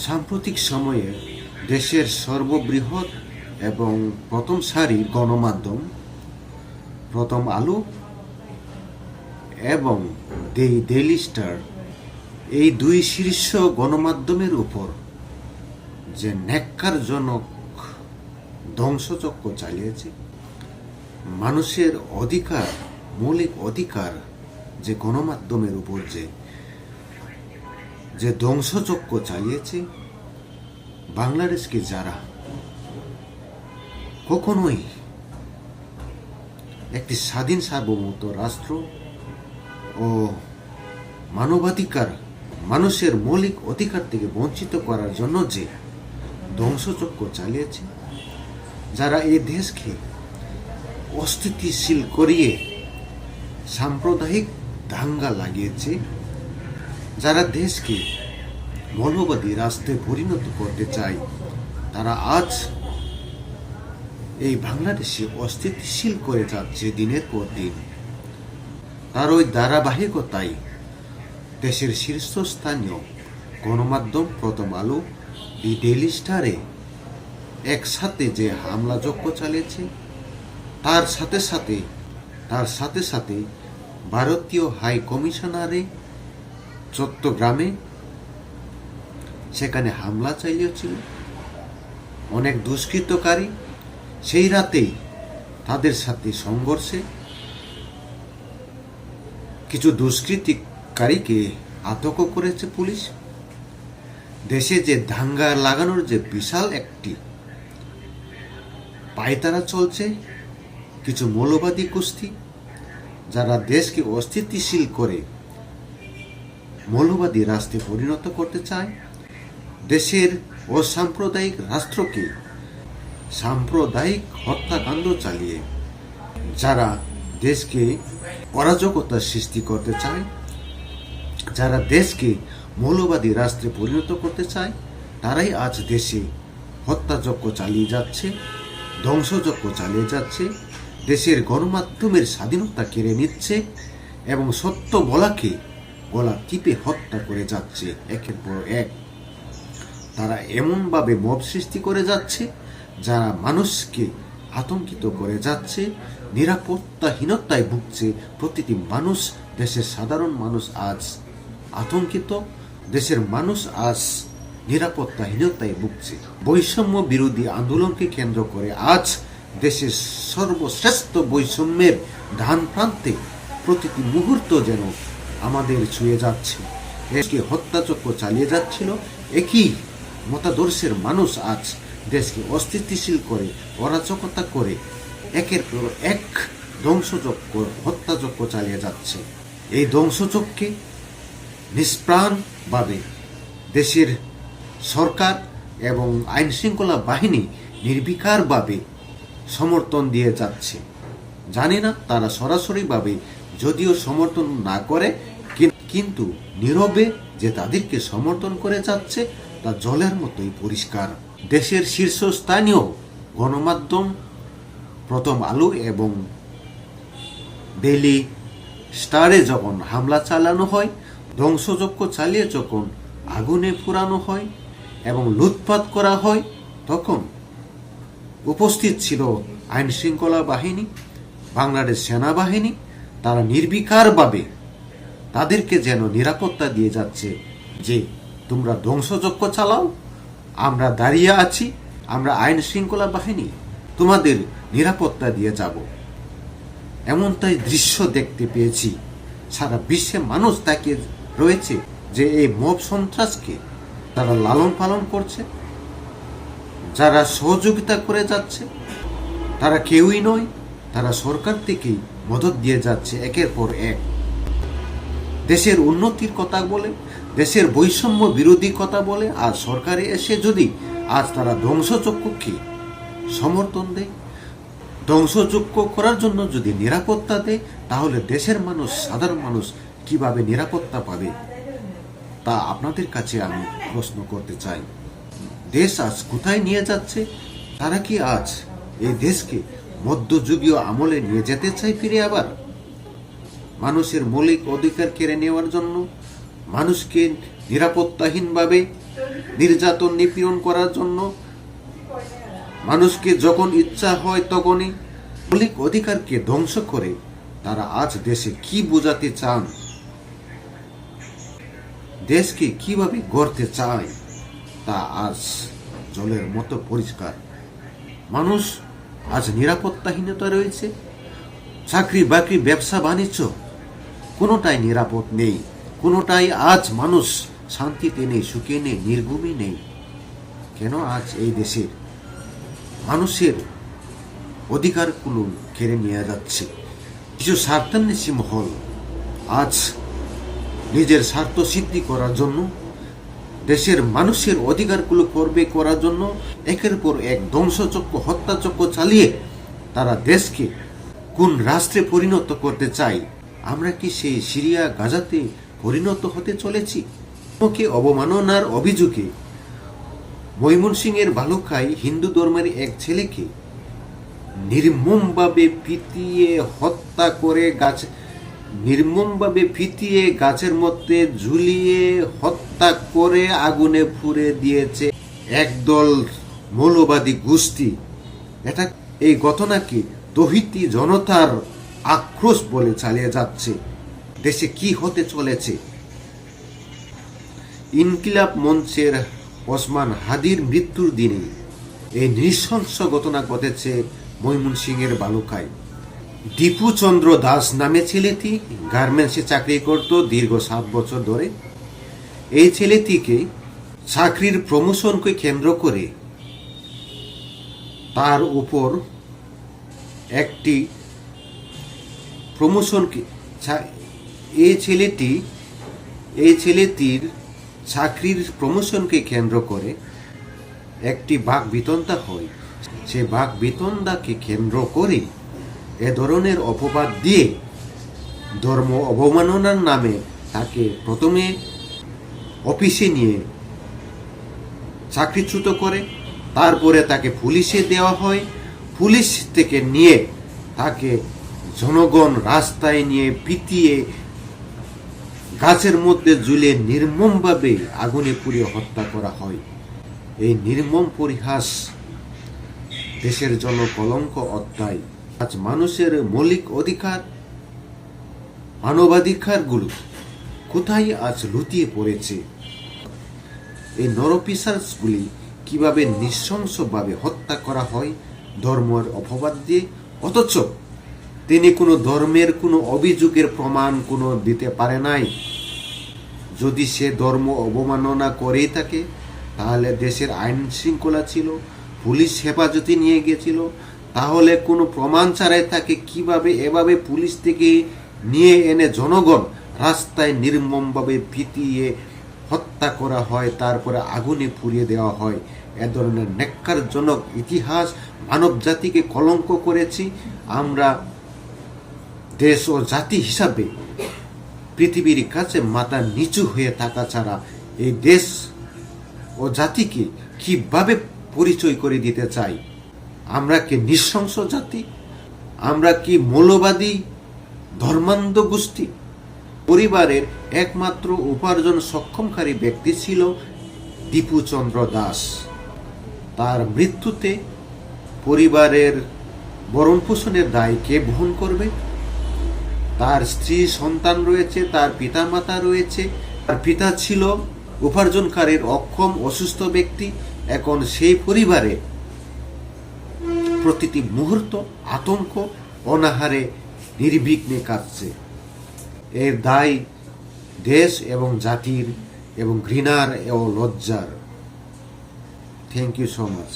সাম্প্রতিক সময়ে দেশের সর্ববৃহৎ এবং প্রথম সারির গণমাধ্যম প্রথম আলো এবং দি ডেইলি স্টার, এই দুই শীর্ষ গণমাধ্যমের উপর যে ন্যাক্কারজনক ধ্বংসযজ্ঞ চালিয়েছে, মানুষের অধিকার, মৌলিক অধিকার, যে গণমাধ্যমের উপর যে ধ্বংসযজ্ঞ চালিয়েছে, বাংলাদেশকে যারা কখনোই একটি স্বাধীন সার্বভৌমত্ব রাষ্ট্র ও মানবাধিকার, মানুষের মৌলিক অধিকার থেকে বঞ্চিত করার জন্য যে ধ্বংসযজ্ঞ চালিয়েছে, যারা এই দেশকে অস্থিতিশীল করিয়ে সাম্প্রদায়িক দাঙ্গা লাগিয়েছে, যারা দেশকে মৌলবাদী রাষ্ট্রে পরিণত করতে চায়, তারা আজ এই বাংলাদেশে অস্থিতিশীল করে যাচ্ছে দিনের পর দিন। তার ওই ধারাবাহিকতায় দেশের শীর্ষস্থানীয় গণমাধ্যম প্রথম আলো, দি ডেইলি স্টারে একসাথে যে হামলাযজ্ঞ চালিয়েছে, তার সাথে সাথে ভারতীয় হাই কমিশনারে চট্টগ্রামে সেখানে হামলা চালিয়েছিল অনেক দুষ্কৃতকারী। সেই রাতেই তাদের সাথে সংঘর্ষে কিছু দুষ্কৃতিকারীকে আটক করেছে পুলিশ। দেশে যে দাঙ্গা লাগানোর যে বিশাল একটি পায়তারা চলছে, কিছু মৌলবাদী গোষ্ঠী যারা দেশকে অস্থিতিশীল করে মৌলবাদী রাষ্ট্রে পরিণত করতে চায়, দেশের অসাম্প্রদায়িক রাষ্ট্রকে সাম্প্রদায়িক হত্যাকাণ্ড চালিয়ে যারা দেশকে অরাজকতার সৃষ্টি করতে চায়, যারা দেশকে মৌলবাদী রাষ্ট্রে পরিণত করতে চায়, তারাই আজ দেশে হত্যাযজ্ঞ চালিয়ে যাচ্ছে, ধ্বংসযজ্ঞ চালিয়ে যাচ্ছে, দেশের গণমাধ্যমের স্বাধীনতা কেড়ে নিচ্ছে এবং সত্য বলাকে গলা টিপে হত্যা করে যাচ্ছে একের পর এক। তারা এমনভাবে মব সৃষ্টি করে যাচ্ছে, যারা মানুষকে আতঙ্কিত করে যাচ্ছে, নিরাপত্তাহীনতায় ভুগছে প্রতিটি মানুষ। দেশের সাধারণ মানুষ আজ আতঙ্কিত, দেশের মানুষ আজ নিরাপত্তাহীনতায় ভুগছে। বৈষম্য বিরোধী আন্দোলনকে কেন্দ্র করে আজ দেশের সর্বশ্রেষ্ঠ বৈষম্যের ধান প্রান্তে প্রতিটি মুহূর্ত যেন আমাদের ছুঁয়ে যাচ্ছে। দেশকে হত্যাযজ্ঞ চালিয়ে যাচ্ছিল একই মতাদর্শের মানুষ আজ দেশকে অস্থিতিশীল করে, অরাজকতা করে একের পর এক ধ্বংসযজ্ঞ, হত্যাযজ্ঞ চালিয়ে যাচ্ছে। এই ধ্বংসযজ্ঞকে নিষ্প্রাণভাবে দেশের সরকার এবং আইন শৃঙ্খলা বাহিনী নির্বিকারভাবে সমর্থন দিয়ে যাচ্ছে। জানি না তারা সরাসরিভাবে যদিও সমর্থন না করে, কিন্তু নীরবে যে তাদেরকে সমর্থন করে যাচ্ছে তা জলের মতোই পরিষ্কার। দেশের শীর্ষস্থানীয় গণমাধ্যম প্রথম আলো এবং ডেইলি স্টারে যখন হামলা চালানো হয়, ধ্বংসযজ্ঞ চালিয়ে যখন আগুনে পোড়ানো হয় এবং লুটপাট করা হয়, তখন উপস্থিত ছিল আইন শৃঙ্খলা বাহিনী, বাংলাদেশ সেনাবাহিনী। তারা নির্বিকারভাবে তাদেরকে যেন নিরাপত্তা দিয়ে যাচ্ছে যে তোমরা ধ্বংসযজ্ঞ চালাও, আমরা দাঁড়িয়ে আছি, আমরা আইন শৃঙ্খলা বাহিনী তোমাদের নিরাপত্তা দিয়ে যাব। এমনটাই দৃশ্য দেখতে পেয়েছি। সারা বিশ্বে মানুষ তাকিয়ে রয়েছে যে এই মব সন্ত্রাসকে তারা লালন পালন করছে, যারা সহযোগিতা করে যাচ্ছে, তারা কেউই নয়, তারা সরকার থেকেই মদত দিয়ে যাচ্ছে একের পর এক। দেশের উন্নতির কথা বলে, দেশের বৈষম্য বিরোধী কথা বলে, আর সরকারে এসে যদি আজ তারা ধ্বংসযজ্ঞকে সমর্থন দেয়, ধ্বংসযজ্ঞ করার জন্য যদি নিরাপত্তা দেয়, তাহলে দেশের মানুষ, সাধারণ মানুষ কিভাবে নিরাপত্তা পাবে? তা আপনাদের কাছে আমি প্রশ্ন করতে চাই। দেশ আজ কোথায় নিয়ে যাচ্ছে? তারা কি আজ এই দেশকে মধ্যযুগীয় আমলে নিয়ে যেতে চায় ফিরে আবার? মানুষের মৌলিক অধিকার কেড়ে নেওয়ার জন্য, মানুষকে নিরাপত্তাহীনভাবে নির্যাতন নিপীড়ন করার জন্য, মানুষকে যখন ইচ্ছা হয় তখনই মৌলিক অধিকারকে ধ্বংস করে তারা আজ দেশে কি বোঝাতে চান, দেশকে কিভাবে গড়তে চায় তা আজ জলের মতো পরিষ্কার। মানুষ আজ নিরাপত্তাহীনতা রয়েছে। চাকরি বাকরি, ব্যবসা বাণিজ্য কোনোটাই নিরাপদ নেই, কোনোটাই আজ মানুষ শান্তিতে নেই, সুখে নেই, নির্ঘুমে নেই। কেন আজ এই দেশের মানুষের অধিকারগুলো কেড়ে নিয়ে যাচ্ছে কিছু স্বার্থান্বেষী মহল আজ নিজের স্বার্থ সিদ্ধি করার জন্য, দেশের মানুষের অধিকারগুলো করবে করার জন্য একের পর এক ধ্বংসযজ্ঞ, হত্যাযজ্ঞ চালিয়ে তারা দেশকে কোন রাষ্ট্রে পরিণত করতে চায়। আমরা কি সেই সিরিয়া গাজাতে পরিণত হতে চলেছি? অবমাননার অভিযোগে ময়মনসিংহের বালুকায় হিন্দু ধর্মের এক ছেলেকে নির্মমভাবে পিটিয়ে হত্যা করে গাছের মধ্যে ঝুলিয়ে হত্যা করে আগুনে পুড়ে দিয়েছে একদল মৌলবাদী গোষ্ঠী। এই ঘটনাকে তৌহিদি জনতার আক্রোশ বলে চালিয়ে যাচ্ছে। দেশে কি হতে চলেছে? ইনকিলাব মঞ্চের ওসমান হাদির মৃত্যুর দিনে এই নৃশংস ঘটনা ঘটেছে ময়মনসিংহের বালুকায়। দীপু চন্দ্র দাস নামে ছেলেটি গার্মেন্টসে চাকরি করত দীর্ঘ 7 বছর ধরে। এই ছেলেটিকে চাকরির প্রমোশনকে কেন্দ্র করে তার উপর একটি প্রমোশনকে এই ছেলেটির চাকরির প্রমোশনকে কেন্দ্র করে একটি বাক বিতণ্ডা হয়। সে বাক বিতণ্ডাকে কেন্দ্র করে এ ধরনের অপবাদ দিয়ে ধর্ম অবমাননার নামে তাকে প্রথমে অফিসে নিয়ে চাকরিচ্যুত করে, তারপরে তাকে পুলিশে দেওয়া হয়। পুলিশ থেকে নিয়ে তাকে জনগণ রাস্তায় নিয়ে পিটিয়ে গাছের মধ্যে ঝুলিয়ে নির্মমভাবে আগুনে পুড়িয়ে হত্যা করা হয়। এই নির্মম পরিহাস দেশের জন্য কলঙ্ক অধ্যায়। আজ মানুষের মৌলিক অধিকার, মানবাধিকারগুলো কোথায় আজ লুটিয়ে পড়েছে? এই নরপিশাচগুলি কিভাবে নৃশংসভাবে হত্যা করা হয় ধর্মের অপবাদ দিয়ে, অথচ তিনি কোনো ধর্মের কোনো অভিযোগের প্রমাণ কোনো দিতে পারে নাই। যদি সে ধর্ম অবমাননা করেই থাকে তাহলে দেশের আইন শৃঙ্খলা ছিল, পুলিশ হেফাজতে নিয়ে গেছিল, তাহলে কোনো প্রমাণ ছাড়াই তাকে কিভাবে এভাবে পুলিশ থেকে নিয়ে এনে জনগণ রাস্তায় নির্মমভাবে পিটিয়ে হত্যা করা হয়, তারপরে আগুনে পুড়িয়ে দেওয়া হয়? এ ধরনের ন্যাক্কারজনক ইতিহাস মানব জাতিকে কলঙ্ক করেছি। আমরা দেশ ও জাতি হিসাবে পৃথিবীর কাছে মাথা নিচু হয়ে থাকা ছাড়া এই দেশ ও জাতিকে কিভাবে পরিচয় করে দিতে চাই? আমরা কি নৃশংস জাতি? আমরা কি মৌলবাদী ধর্মান্ধ গোষ্ঠী? পরিবারের একমাত্র উপার্জন সক্ষমকারী ব্যক্তি ছিল দীপু চন্দ্র দাস। তার মৃত্যুতে পরিবারের ভরণ পোষণের দায় কে বহন করবে? তার স্ত্রী, সন্তান রয়েছে, তার পিতামাতা রয়েছে। তার পিতা ছিল উপার্জনকারীর অক্ষম অসুস্থ ব্যক্তি। এখন সেই পরিবারে প্রতিটি মুহূর্ত আতঙ্ক, অনাহারে নির্বিঘ্নে কাটছে। এর দায় দেশ এবং জাতির এবং ঘৃণার ও লজ্জার। Thank you so much.